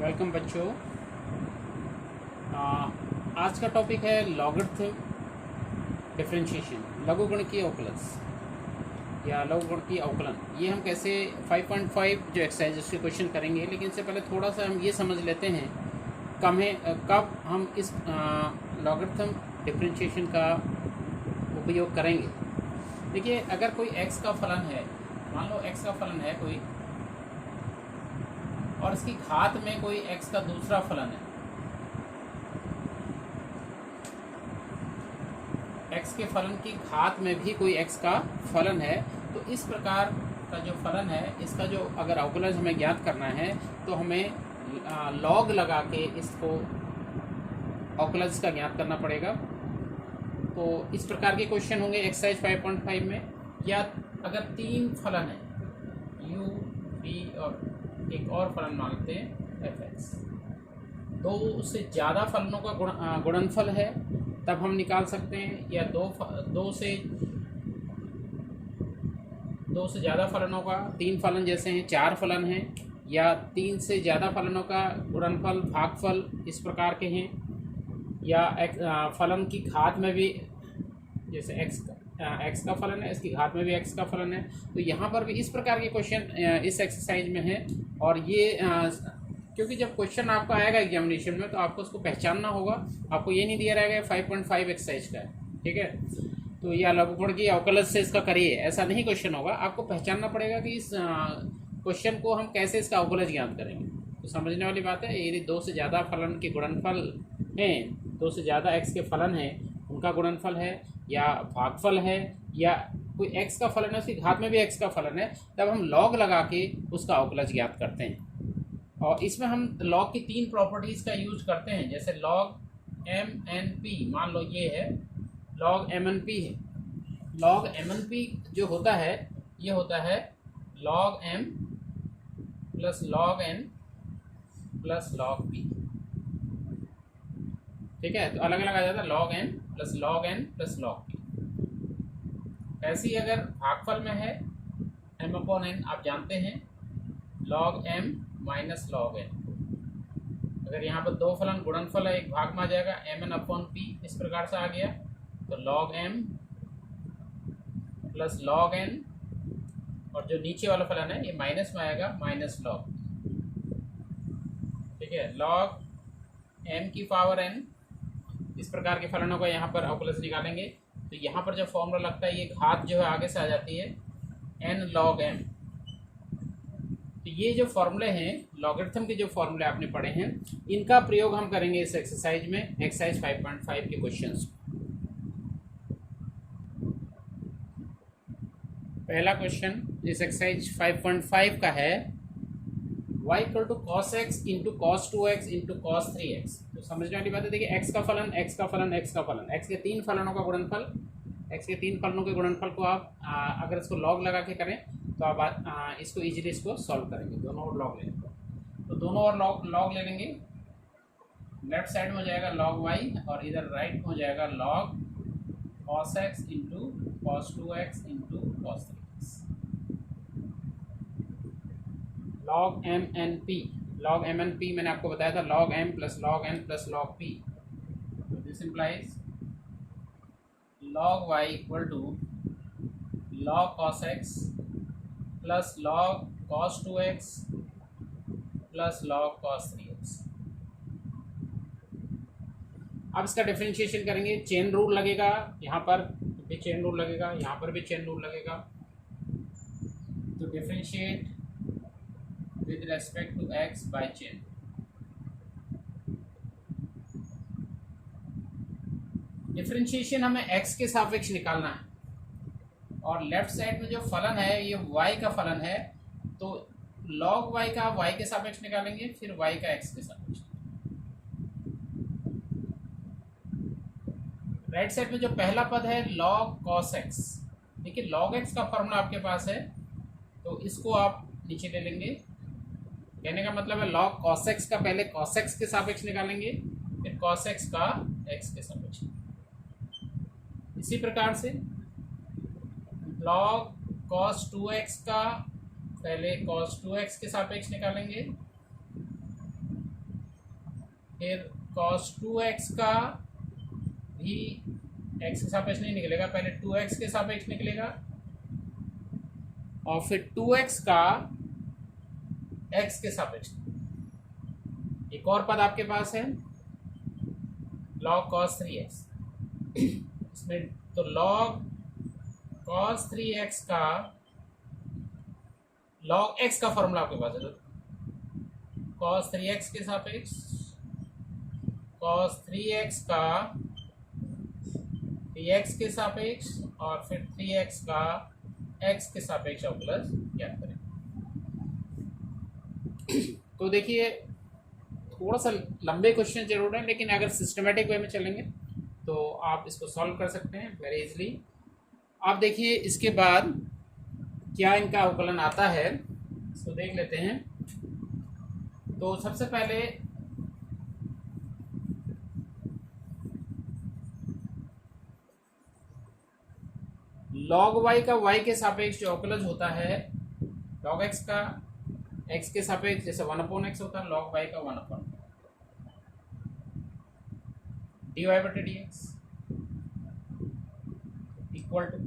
Welcome बच्चों। आज का टॉपिक है लॉगरिथम डिफरेंशिएशन, लघुगणकीय अवकलज या लघुगणकीय अवकलन। ये हम कैसे 5.5 जो एक्सरसाइज उसके क्वेश्चन करेंगे, लेकिन इससे पहले थोड़ा सा हम ये समझ लेते हैं कब हम इस लॉगरिथम डिफरेंशिएशन का उपयोग करेंगे। देखिए, अगर कोई x का फलन है, मान लो x का फलन है कोई, और इसकी घात में कोई x का दूसरा फलन है, x के फलन की घात में भी कोई x का फलन है, तो इस प्रकार का जो फलन है इसका जो अगर अवकलज हमें ज्ञात करना है तो हमें लॉग लगा के इसको अवकलज का ज्ञात करना पड़ेगा। तो इस प्रकार के क्वेश्चन होंगे एक्सरसाइज 5.5 में। या अगर तीन फलन है u, v और एक और फलन मानते हैं fx, दो से ज़्यादा फलनों का गुणनफल है तब हम निकाल सकते हैं। या दो से ज़्यादा फलनों का, तीन फलन जैसे हैं, चार फलन हैं, या तीन से ज़्यादा फलनों का गुणनफल भागफल इस प्रकार के हैं। या फलन की घात में भी, जैसे x का फलन है, इसकी घात में भी x का फलन है। तो यहाँ पर भी इस प्रकार के क्वेश्चन इस एक्सरसाइज में है। और ये क्योंकि जब क्वेश्चन आपका आएगा एग्जामिनेशन में तो आपको उसको पहचानना होगा। आपको ये नहीं दिया रहेगा 5.5 एक्सरसाइज का है, ठीक है, तो या लघुगणकीय अवकलज से इसका करिए, ऐसा नहीं क्वेश्चन होगा। आपको पहचानना पड़ेगा कि इस क्वेश्चन को हम कैसे इसका अवकलज ज्ञात करेंगे। तो समझने वाली बात है। यदि दो से ज़्यादा फलन के गुणनफल हैं, दो से ज़्यादा x के फलन हैं, उनका गुणनफल है या भागफल है, या कोई x का फलन है उसकी घात में भी x का फलन है, तब हम लॉग लगा के उसका अवकलज ज्ञात करते हैं। और इसमें हम लॉग की तीन प्रॉपर्टीज़ का यूज करते हैं, जैसे लॉग एम एन पी, मान लो ये है लॉग एम एन पी है। लॉग एम एन पी जो होता है ये होता है log M plus log N plus log P, ठीक है। तो अलग अलग आ जाता है log M plus log N plus log P. ऐसे ही अगर भागफल में है एम अपॉन एन, आप जानते हैं log M minus log N. अगर यहाँ पर दो फलन गुणनफल है, एक भाग में आ जाएगा एम एन अपॉन पी, इस प्रकार से आ गया। तो log M plus log N, और जो नीचे वाला फलन है ये माइनस में आएगा माइनस लॉग, ठीक है। लॉग एम की पावर एन, इस प्रकार के फलनों का यहाँ पर अवकलज निकालेंगे। तो यहाँ पर जब फॉर्मूला लगता है ये घात जो है आगे से आ जाती है एन लॉग एम। तो ये जो फॉर्मूले हैं लॉगरिथम के, जो फॉर्मूले आपने पढ़े हैं, इनका प्रयोग हम करेंगे इस एक्सरसाइज में, एक्सरसाइज 5.5 के क्वेश्चंस। पहला क्वेश्चन इस एक्सरसाइज 5.5 का है y equal to cos X into cos 2x into cos 3x। तो समझने वाली बात है। देखिए, x का फलन, x का फलन, x का फलन, x के तीन फलनों का गुणनफल, x के तीन फलनों के गुणनफल को आप अगर इसको लॉग लगा के करें तो आप इसको इजीली इसको सॉल्व करेंगे। दोनों और लॉग लेंगे तो दोनों और लॉग ले लेंगे। लेफ्ट साइड में हो जाएगा लॉग y और इधर राइट में हो जाएगा log cos x into cos 2x into cos 3x। Log M N P, log M N P मैंने आपको बताया था log M plus log N plus log P. This implies log y equal to log cos x plus log cos 2x plus log cos 3x। अब इसका differentiation करेंगे। Chain rule लगेगा, यहाँ पर भी चेन रूल लगेगा, यहाँ पर भी चेन रूल लगेगा। तो differentiate with respect to x by chain. Differentiation हमें x के सापेक्ष निकालना है, और लेफ्ट साइड में जो फलन है ये y का फलन है, तो log y का y के सापेक्ष निकालेंगे, फिर y का x के सापेक्ष। राइट साइड में जो पहला पद है log cos x, देखिए log x का फॉर्मूला आपके पास है तो इसको आप नीचे ले लेंगे। कहने का मतलब है log cos x का पहले cos x के सापेक्ष निकालेंगे, फिर cos x का x के सापेक्ष। इसी प्रकार से log cos 2x का पहले cos 2x के सापेक्ष निकालेंगे, फिर cos 2x का भी x के सापेक्ष नहीं निकलेगा, पहले 2x के सापेक्ष निकलेगा और फिर 2x का x के सापेक्ष। एक और पद आपके पास है log cos 3x, इसमें तो log cos 3x का log x का फॉर्मूला आपके पास है, तो cos 3x के सापेक्ष cos 3x का 3x के सापेक्ष और फिर 3x का x के सापेक्ष अवकलज ज्ञात करें। तो देखिए थोड़ा सा लंबे क्वेश्चन जरूर है, लेकिन अगर सिस्टमेटिक वे में चलेंगे तो आप इसको सॉल्व कर सकते हैं वेरी इजली। आप देखिए इसके बाद क्या इनका अवकलन आता है, इसको देख लेते हैं। तो सबसे पहले log y का y के सापेक्ष जो अवकलज होता है, log x का x के सापेक्ष जैसे 1/x होता है, log y का 1 dy बटे dx इक्वल टू,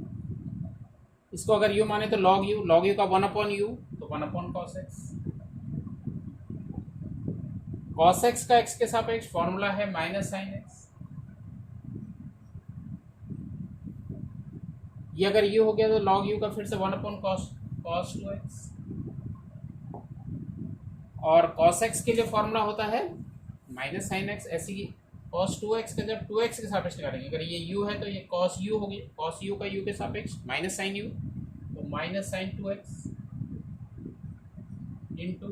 इसको अगर u माने तो log u का 1/u तो 1/cos x। cos x का x के सापेक्ष फॉर्मूला है माइनस साइन x, ये अगर u हो गया तो log u का फिर से 1/cos 2x, और cos x के लिए फॉर्मूला होता है माइनस साइन x। ऐसी cos 2x का जब 2x के सापेक्ष निकालेंगे, अगर ये u है तो ये cos u हो गया, cos u का u के सापेक्ष माइनस साइन u, तो minus sine 2x into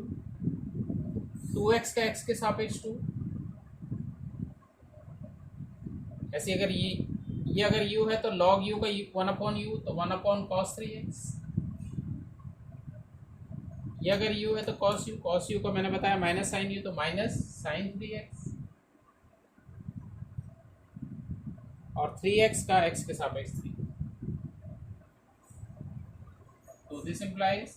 2x का x के सापेक्ष 2। ऐसे अगर ये अगर u है तो log u का 1/u तो 1/cos 3x, ये अगर u है तो cos u को मैंने बताया माइनस साइन u तो माइनस साइन 3x, और 3x का x के सापेक्ष 3। तो दिस इम्प्लाइज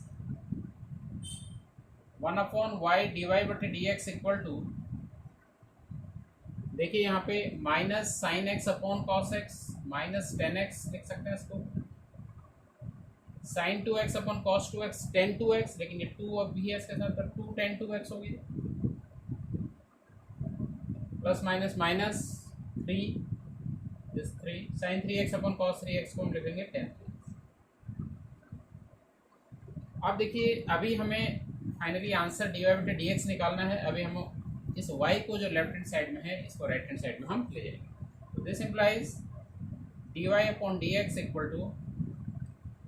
1/y dy बटे dx इक्वल टू, देखिए यहाँ पे minus sine x upon cos x minus 10x लिख सकते हैं इसको, sign 2x upon cos 2x tan 2x, लेकिन ये 2 अब भी है इसके साथ, तो 2 tan 2x हो गया, plus minus minus 3 sine 3x upon cos 3x को हम लिखेंगे tan 3x। अब देखिए अभी हमें फाइनली आंसर dy बटे dx निकालना है। अभी हम इस y को जो लेफ्ट हैंड साइड में है इसको राइट हैंड साइड में हम ले जाएंगे। तो this implies dy upon dx equal to,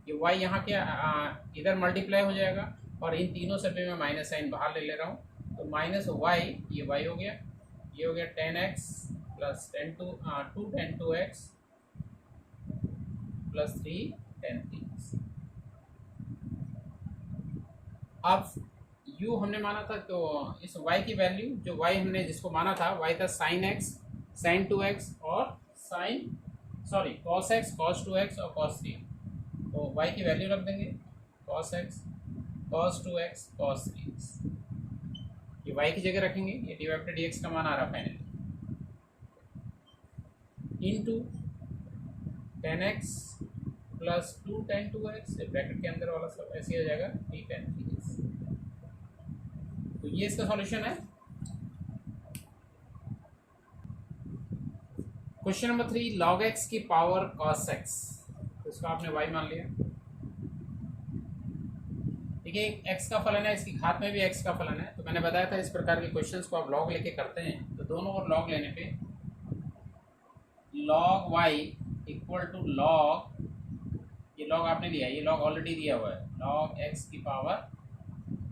ये y यहाँ के इधर मल्टीप्लाई हो जाएगा और इन तीनों से भी मैं माइनस साइन बाहर ले रहा हूँ, तो माइनस y, ये y हो गया, ये हो गया tan x plus 2 tan 2x plus 3 tan 3x। अब u हमने माना था, तो इस y की वैल्यू जो y हमने जिसको माना था, y था साइन x साइन 2x और cos x cos 2x और cos 3, तो y की वैल्यू रख देंगे cos x cos 2x cos 3x, ये y की जगह रखेंगे, ये dy बटे dx का मान आ रहा finally, into tan x plus 2 tan 2x, bracket के अंदर वाला सब ऐसे हो जाएगा 3 tan 3x। तो ये इसका सॉल्यूशन है। क्वेश्चन नंबर 3, log x की पावर cos x, तो इसका आपने y मान लिया। देखिए x का फलन है, इसकी घात में भी x का फलन है, तो मैंने बताया था इस प्रकार के क्वेश्चंस को आप log लेके करते हैं, तो दोनों ओर log लेने पे log y equal to log, ये log आपने लिया, ये log ऑलरेडी दिया हुआ है, log x की पावर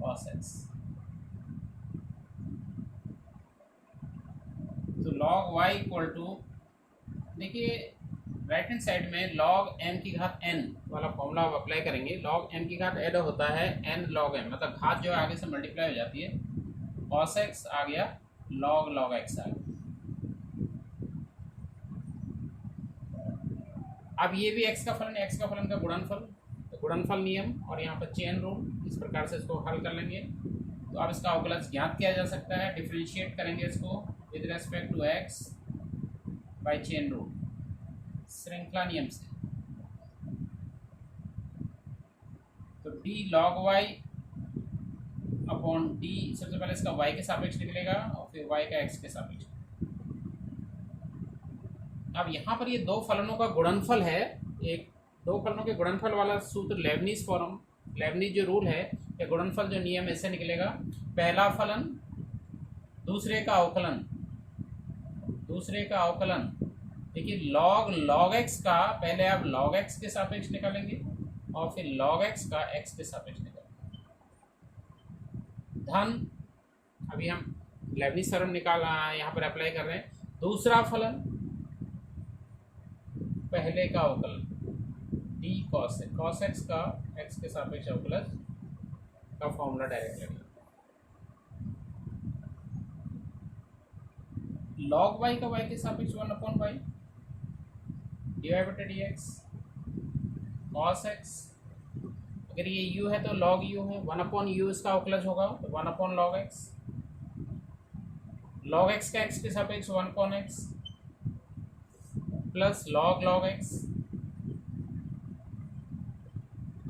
cos x, तो log y इक्वल टू, देखिए राइट हैंड साइड में log m की घात n वाला फॉर्मूला आप अप्लाई करेंगे। log m की घात n होता है n log m, मतलब घात जो है आगे से मल्टीप्लाई हो जाती है, cos x आ गया log x आ गया। अब ये भी x का फलन है, x का फलन का गुणनफल, तो गुणनफल नियम और यहाँ पर चेन रूल, इस प्रकार से इसको हल कर लेंगे। तो अब इसका अवकलज ज्ञात किया जा सकता है। डिफ्रेंशिएट करेंगे इसको with respect to x by chain rule, श्रृंखला नियम से। तो d log y upon d, सबसे पहले इसका y के सापेक्ष निकलेगा और फिर y का x के सापेक्ष। अब यहाँ पर ये दो फलनों का गुणनफल है, एक दो फलनों के गुणनफल वाला सूत्र लेबनीज फॉर्म, लेबनीज जो रूल है या गुणनफल जो नियम ऐसे निकलेगा, पहला फलन दूसरे का अवकलन, दूसरे का अवकलन। देखिए लॉग x का पहले आप log x के सापेक्ष निकालेंगे और फिर log x का x के सापेक्ष निकालेंगे। धन, अभी हम लेबनीज थ्योरम निकाल यहाँ पर अप्लाई कर रहे हैं। दूसरा फलन पहले का अवकलन d cos x का x के सापेक्ष अवकलन का फॉर्मूला डायरेक्ट लगेगा। log y का y के सापेक्ष 1/y dy/dx cos x, अगर ये u है तो log u है, 1/u इसका अवकलज होगा तो 1/log x, log x का x के सापेक्ष 1/x प्लस log x,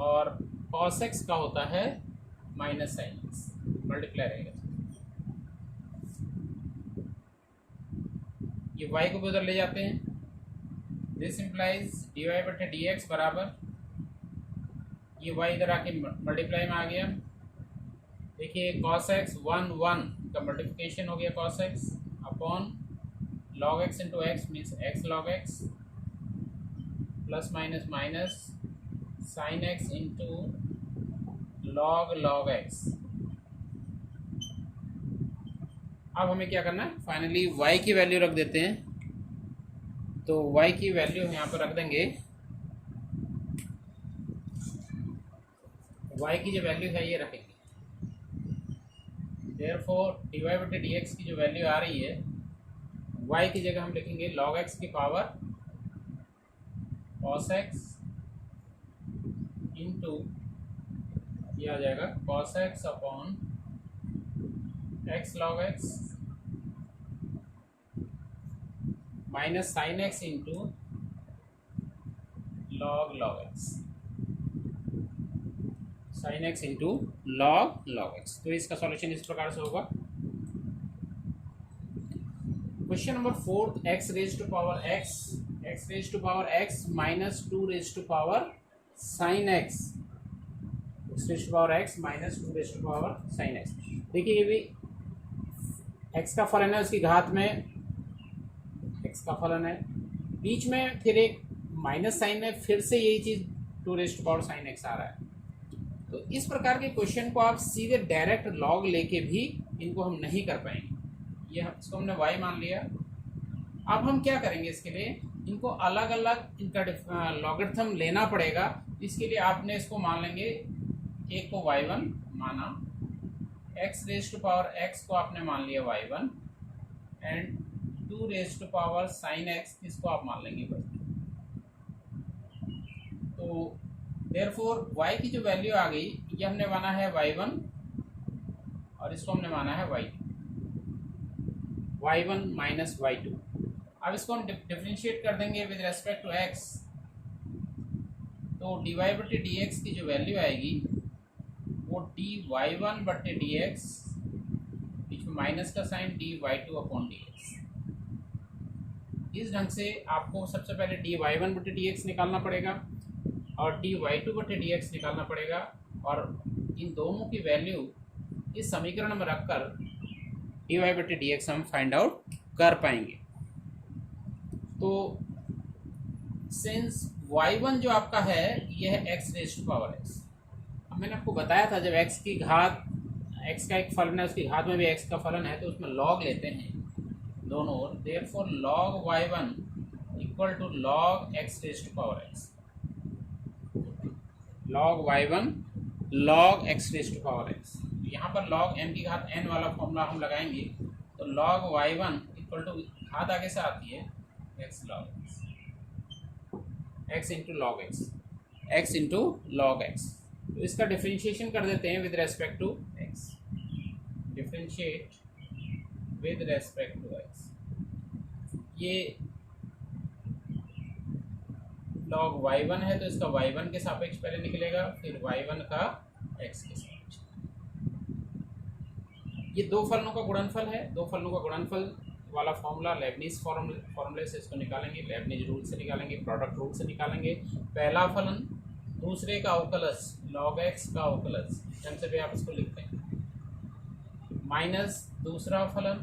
और cos x का होता है माइनस sin x, मल्टीप्लाई रहेगा। ये y को भी उधर ले जाते हैं। दिस इम्प्लाइज dy/dx बराबर, ये y इधर आके मल्टीप्लाई में आ गया। देखिए cos x 1 का मल्टीप्लिकेशन हो गया cos x upon log x into x means x log x plus minus minus sin x into log x। अब हमें क्या करना है, फाइनली y की वैल्यू रख देते हैं। तो y की वैल्यू यहाँ पर रख देंगे, y की जो वैल्यू है ये रखेंगे। देयरफॉर dy/dx की जो वैल्यू आ रही है, y की जगह हम लिखेंगे log x की पावर cos x इंटू ये आ जाएगा cos x upon x log x minus sin x into log x, sin x into log x। तो इसका सॉल्यूशन इस प्रकार से होगा। Question number 4, x raise to power x minus 2 raise to power sin x, x raise to power x minus 2 raise to power sin x। देखिए ये भी x का फलन है, उसकी घात में x का फलन है, बीच में फिर एक माइनस साइन है, फिर से यही चीज़ 2 raise to power sin x आ रहा है। तो इस प्रकार के क्वेश्चन को आप सीधे डायरेक्ट लॉग लेके भी इनको हम नहीं कर पाएंगे। ये इसको हमने y मान लिया। अब हम क्या करेंगे, इसके लिए इनको अलग अलग इनका लॉगरिथम लेना पड़ेगा। इसके लिए आपने इसको मान लेंगे, एक को y1 माना, x raise to power x को आपने मान लिया y1 and 2 raise to power sin x इसको आप मान लेंगे y। तो देयरफॉर y की जो वैल्यू आ गई, ये हमने माना है y1 और इसको हमने माना है y1 माइनस y2। अब इसको हम डिफरेंशिएट कर देंगे विद रेस्पेक्ट टू x। तो dy/dx की जो वैल्यू आएगी वो dy1/dx, बीच में माइनस का साइन dy2/dx। इस ढंग से आपको सबसे पहले dy1/dx निकालना पड़ेगा और dy2/dx निकालना पड़ेगा, और इन दोनों की वैल्यू इस समीकरण में रखकर dy/dx हम फाइंड आउट कर पाएंगे। तो सिंस y1 जो आपका है यह है x raise to power x। अब मैंने आपको बताया था जब x की घात, x का एक फलन है उसकी घात में भी x का फलन है तो उसमें log लेते हैं दोनों ओर। Therefore log y1 equal to log x raise to power x, log y1 log x raise to power x। यहाँ पर log m की घात n वाला फॉर्मूला हम लगाएंगे तो log y1 इक्वल टू घात आगे से आती है x log x into log x into log x। तो इसका डिफ्रेंशिएशन कर देते हैं with respect to x। Differentiate with respect to x. ये log y1 है तो इसका y1 के सापेक्ष पहले निकलेगा, फिर y1 का x के सापेक्ष। ये दो फलनों का गुणनफल है। दो फलनों का गुणनफल वाला फॉर्मूला लेबनीज फॉर्मूले से इसको निकालेंगे, लेबनीज रूल से निकालेंगे, प्रोडक्ट रूल से निकालेंगे। पहला फलन दूसरे का अवकलज log x का अवकलज, ढंग से भी आप इसको लिखते हैं, माइनस दूसरा फलन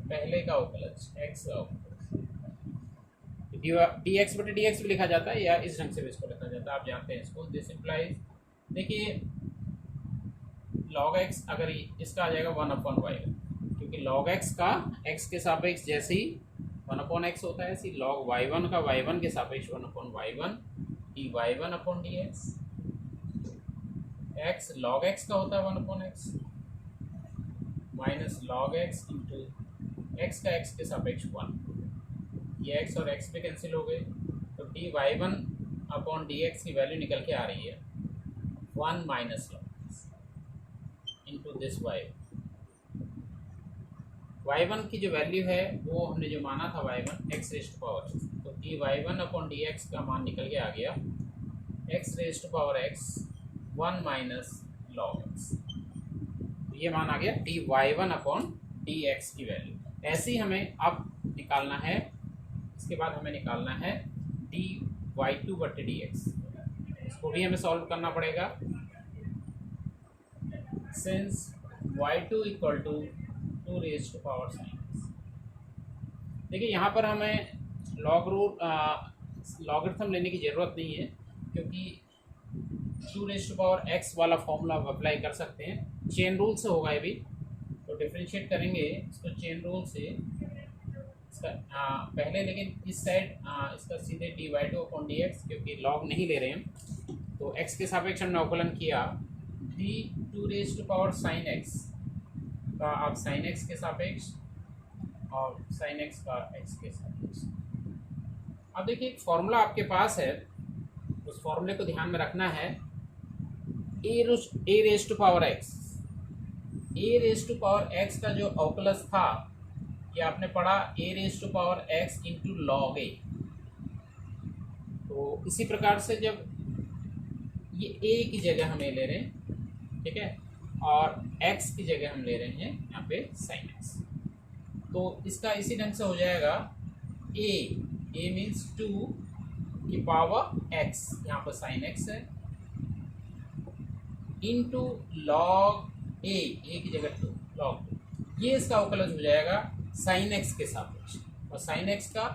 पहले का अवकलज x का अवकलज। dx बटे dx भी लिखा जाता है या इस ढंग से भी इसको लिखा जाता है, आप जानते हैं इसको। दिस इम्प्लाइज, देखिए log x अगर इसका आ जाएगा 1/y1, क्योंकि log x का x के सापेक्ष जैसे ही 1/x होता है, ऐसे log y1 का y1 के सापेक्ष 1/y1 dy1/dx। x log x का होता है 1/x minus log x into x का x के सापेक्ष 1। ये x और x पे कैंसिल हो गए, तो dy1/dx की वैल्यू निकल के आ रही है 1 minus log x into this y1 की जो वैल्यू है वो हमने जो माना था y1 x raise to power, तो dy1/dx का मान निकल के आ गया x raise to power x 1 minus log x। ये मान आ गया dy1/dx की वैल्यू। ऐसे ही हमें अब निकालना है, इसके बाद हमें निकालना है dy2/dx। इसको भी हमें सॉल्व करना पड़ेगा। Since y2 equal to 2 raise to power sin x। देखिए यहाँ पर हमें लॉगरिथम लेने की ज़रूरत नहीं है, क्योंकि 2 रेज़ टू पावर x वाला फॉर्मूला आप अप्लाई कर सकते हैं। चेन रूल से होगा ये भी, तो डिफरेंशिएट करेंगे इसको चेन रूल से। इसका पहले लेकिन इस साइड इसका सीधे dy2/dx, क्योंकि लॉग नहीं ले रहे हैं, तो x के सापेक्ष हमने अवकलन किया। d2 raise to power sin x का आप sin x के सापेक्ष और sin x का x के सापेक्ष। अब देखिए एक फॉर्मूला आपके पास है, उस फॉर्मूले को ध्यान में रखना है। a raise to power x का जो अवकलज था ये आपने पढ़ा a raise to power x into लॉग a। तो इसी प्रकार से जब ये a की जगह हम ले रहे हैं, ठीक है, और x की जगह हम ले रहे हैं यहाँ पे sin x, तो इसका इसी ढंग से हो जाएगा a मीन्स 2 की पावर x, यहाँ पर sin x है, इंटू लॉग a की जगह 2 लॉग 2। ये इसका अवकलज हो जाएगा sin x के सापेक्ष, और sin x का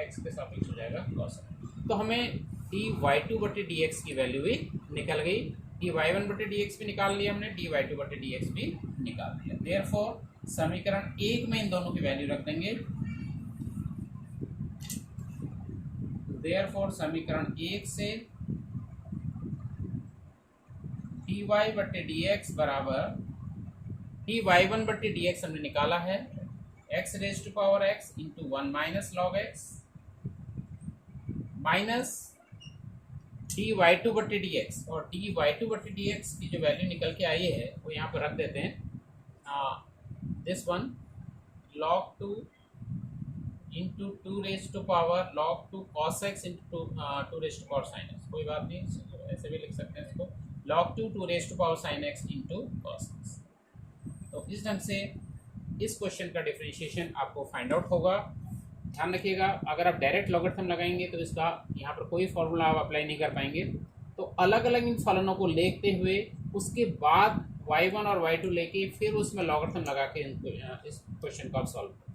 x के सापेक्ष हो जाएगा cos x। तो हमें dy2/dx की वैल्यू भी निकल गई, dy1/dx भी निकाल लिया हमने, dy2/dx भी निकाल लिया। देयरफॉर समीकरण 1 में इन दोनों की वैल्यू रख देंगे। देयरफॉर समीकरण 1 से dy/dx बराबर dy1/dx हमने निकाला है x raise to power x इंटू 1 minus log x minus dy2/dx, और dy2/dx की जो वैल्यू निकल के आई है वो यहाँ पर रख देते हैं। This one log 2 into 2 raise to power log 2 cos x into 2 raise to power sin x। कोई बात नहीं, ऐसे भी लिख सकते हैं इसको, log 2 raise to power sin x into cos x। तो इस ढंग से इस क्वेश्चन का डिफरेंशिएशन आपको फाइंड आउट होगा। ध्यान रखिएगा, अगर आप डायरेक्ट लॉगरिथम लगाएंगे तो इसका यहाँ पर कोई फॉर्मूला आप अप्लाई नहीं कर पाएंगे। तो अलग अलग इन फलनों को लेते हुए उसके बाद y1 और y2 लेके फिर उसमें लॉगरिथम लगा के इस क्वेश्चन को आप सॉल्व करें।